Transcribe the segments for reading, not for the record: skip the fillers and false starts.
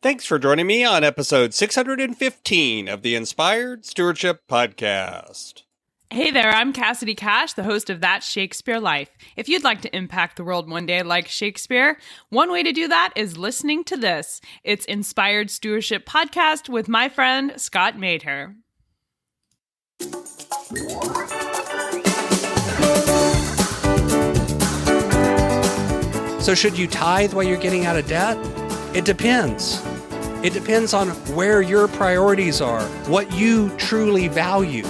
Thanks for joining me on episode 615 of the Inspired Stewardship Podcast. Hey there, I'm Cassidy Cash, the host of That Shakespeare Life. If you'd like to impact the world one day like Shakespeare, one way to do that is listening to this. It's Inspired Stewardship Podcast with my friend Scott Mater. So should you tithe while you're getting out of debt? It depends. It depends on where your priorities are, what you truly value.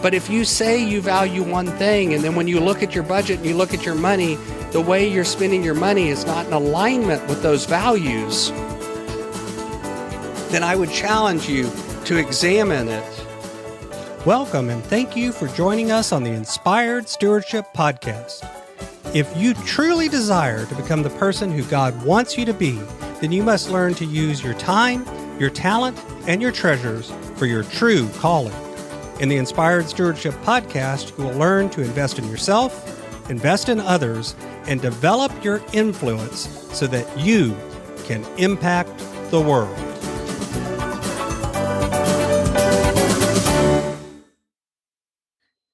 But if you say you value one thing, and then when you look at your budget and you look at your money, the way you're spending your money is not in alignment with those values, then I would challenge you to examine it. Welcome and thank you for joining us on the Inspired Stewardship Podcast. If you truly desire to become the person who God wants you to be, then you must learn to use your time, your talent, and your treasures for your true calling. In the Inspired Stewardship Podcast, you will learn to invest in yourself, invest in others, and develop your influence so that you can impact the world.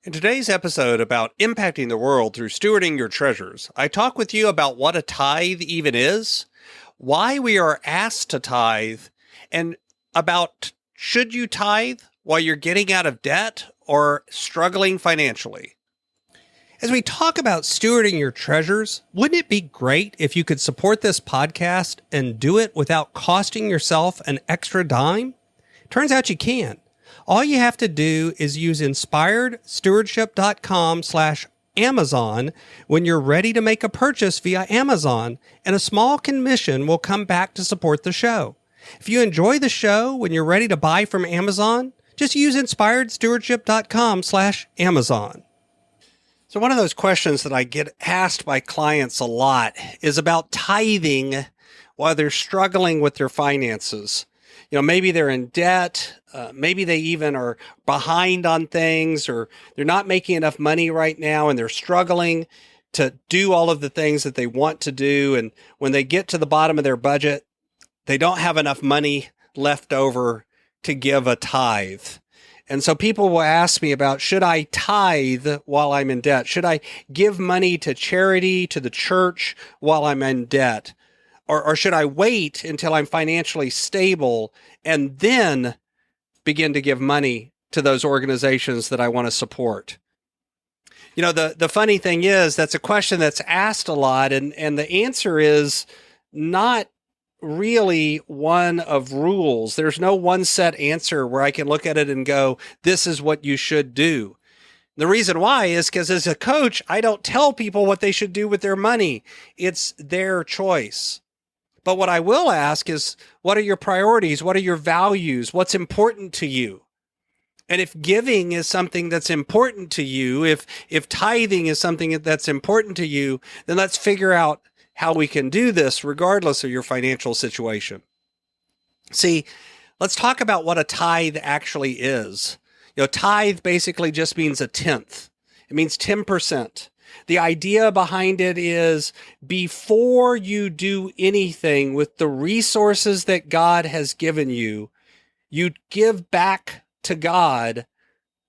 In today's episode about impacting the world through stewarding your treasures, I talk with you about what a tithe even is, why we are asked to tithe, and about should you tithe while you're getting out of debt or struggling financially. As we talk about stewarding your treasures, wouldn't it be great if you could support this podcast and do it without costing yourself an extra dime? Turns out you can. All you have to do is use inspiredstewardship.com/Amazon when you're ready to make a purchase via Amazon, and a small commission will come back to support the show. If you enjoy the show when you're ready to buy from Amazon, just use inspiredstewardship.com/Amazon. So one of those questions that I get asked by clients a lot is about tithing while they're struggling with their finances. You know, maybe they're in debt, maybe they even are behind on things, or they're not making enough money right now and they're struggling to do all of the things that they want to do. And when they get to the bottom of their budget, they don't have enough money left over to give a tithe. And so people will ask me about, should I tithe while I'm in debt? Should I give money to charity, to the church while I'm in debt? Or should I wait until I'm financially stable and then begin to give money to those organizations that I want to support? You know, the funny thing is that's a question that's asked a lot, and the answer is not really one of rules. There's no one set answer where I can look at it and go, this is what you should do. The reason why is because as a coach, I don't tell people what they should do with their money. It's their choice. But what I will ask is, what are your priorities? What are your values? What's important to you? And if giving is something that's important to you, if tithing is something that's important to you, then let's figure out how we can do this regardless of your financial situation. See, let's talk about what a tithe actually is. You know, tithe basically just means a tenth. It means 10%. The idea behind it is before you do anything with the resources that God has given you, you give back to God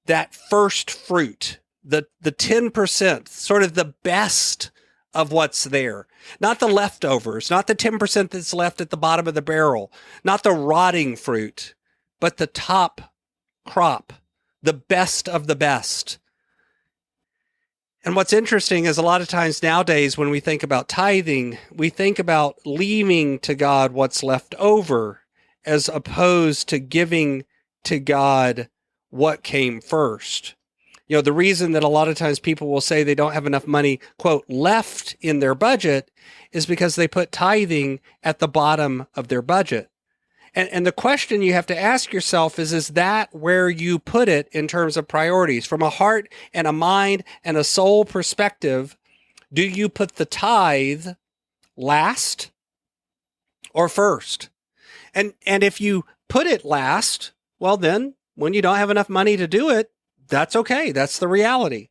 that first fruit, the 10%, sort of the best of what's there. Not the leftovers, not the 10% that's left at the bottom of the barrel, not the rotting fruit, but the top crop, the best of the best. And what's interesting is a lot of times nowadays when we think about tithing, we think about leaving to God what's left over as opposed to giving to God what came first. You know, the reason that a lot of times people will say they don't have enough money, quote, left in their budget is because they put tithing at the bottom of their budget. And the question you have to ask yourself is that where you put it in terms of priorities? From a heart and a mind and a soul perspective, do you put the tithe last or first? And if you put it last, well then, when you don't have enough money to do it, that's okay. That's the reality.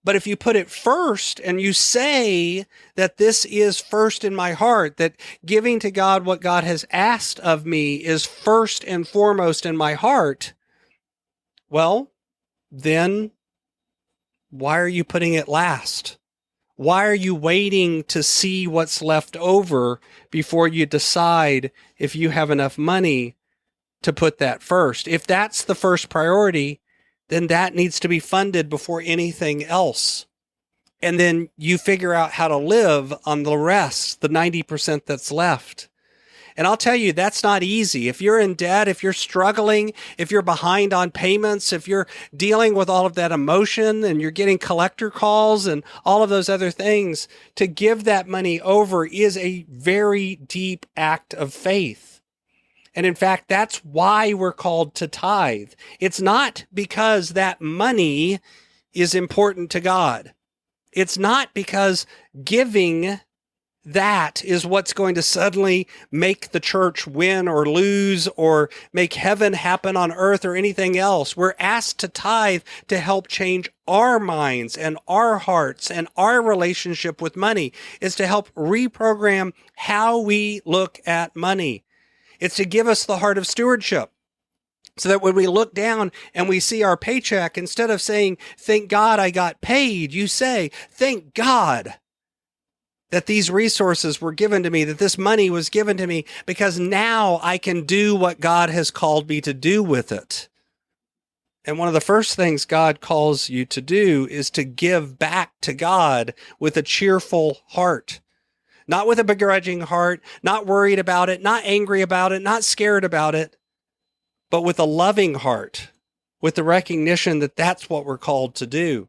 But if you put it first and you say that this is first in my heart, that giving to God what God has asked of me is first and foremost in my heart, well, then why are you putting it last? Why are you waiting to see what's left over before you decide if you have enough money to put that first? If that's the first priority, then that needs to be funded before anything else. And then you figure out how to live on the rest, the 90% that's left. And I'll tell you, that's not easy. If you're in debt, if you're struggling, if you're behind on payments, if you're dealing with all of that emotion and you're getting collector calls and all of those other things, to give that money over is a very deep act of faith. And in fact, that's why we're called to tithe. It's not because that money is important to God. It's not because giving that is what's going to suddenly make the church win or lose or make heaven happen on earth or anything else. We're asked to tithe to help change our minds and our hearts and our relationship with money. It's to help reprogram how we look at money. It's to give us the heart of stewardship so that when we look down and we see our paycheck, instead of saying, thank God I got paid, you say, thank God that these resources were given to me, that this money was given to me, because now I can do what God has called me to do with it. And one of the first things God calls you to do is to give back to God with a cheerful heart. Not with a begrudging heart, not worried about it, not angry about it, not scared about it, but with a loving heart, with the recognition that that's what we're called to do.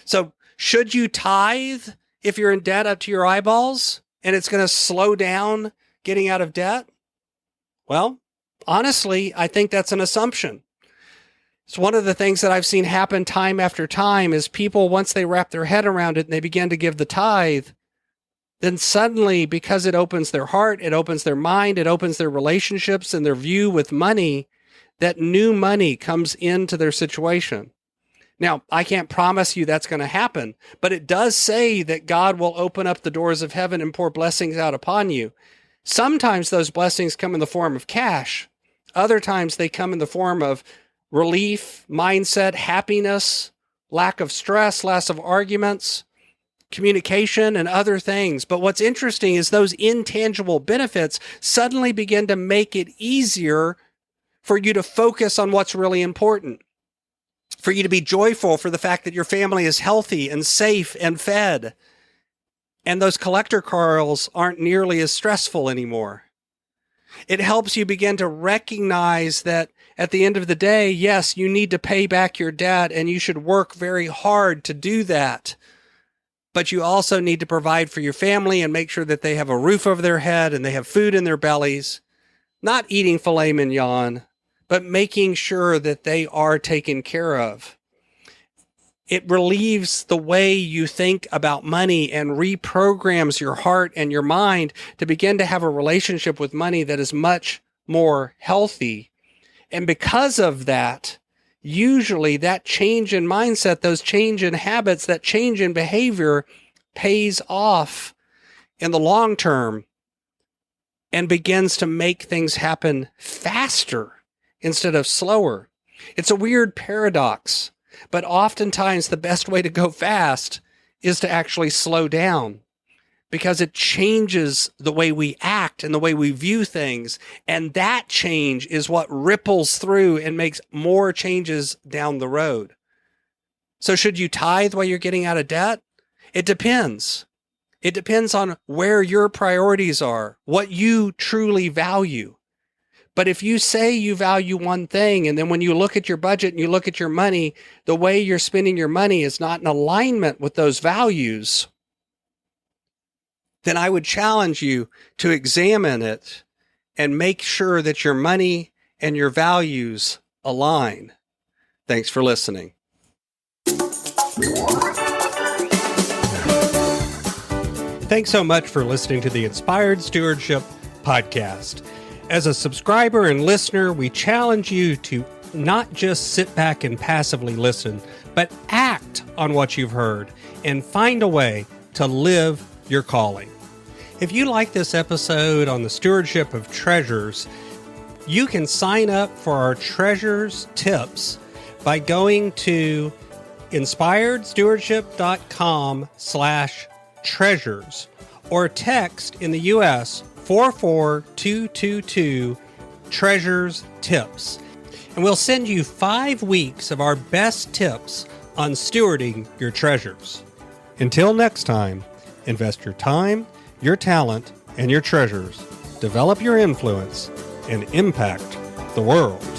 So should you tithe if you're in debt up to your eyeballs and it's going to slow down getting out of debt? Well, honestly, I think that's an assumption. It's one of the things that I've seen happen time after time is people, once they wrap their head around it and they begin to give the tithe, then suddenly, because it opens their heart, it opens their mind, it opens their relationships and their view with money, that new money comes into their situation. Now, I can't promise you that's going to happen, but it does say that God will open up the doors of heaven and pour blessings out upon you. Sometimes those blessings come in the form of cash. Other times they come in the form of relief, mindset, happiness, lack of stress, less of arguments, communication, and other things. But what's interesting is those intangible benefits suddenly begin to make it easier for you to focus on what's really important, for you to be joyful for the fact that your family is healthy and safe and fed. And those collector calls aren't nearly as stressful anymore. It helps you begin to recognize that at the end of the day, yes, you need to pay back your debt and you should work very hard to do that. But you also need to provide for your family and make sure that they have a roof over their head and they have food in their bellies, not eating filet mignon, but making sure that they are taken care of. It relieves the way you think about money and reprograms your heart and your mind to begin to have a relationship with money that is much more healthy. And because of that, usually that change in mindset, those change in habits, that change in behavior pays off in the long term and begins to make things happen faster instead of slower. It's a weird paradox, but oftentimes the best way to go fast is to actually slow down, because it changes the way we act and the way we view things. And that change is what ripples through and makes more changes down the road. So should you tithe while you're getting out of debt? It depends. It depends on where your priorities are, what you truly value. But if you say you value one thing, and then when you look at your budget and you look at your money, the way you're spending your money is not in alignment with those values, then I would challenge you to examine it and make sure that your money and your values align. Thanks for listening. Thanks so much for listening to the Inspired Stewardship Podcast. As a subscriber and listener, we challenge you to not just sit back and passively listen, but act on what you've heard and find a way to live your calling. If you like this episode on the stewardship of treasures, you can sign up for our treasures tips by going to inspiredstewardship.com/treasures or text in the U.S. 44222 treasures tips. And we'll send you 5 weeks of our best tips on stewarding your treasures. Until next time, invest your time, your talent, and your treasures. Develop your influence and impact the world.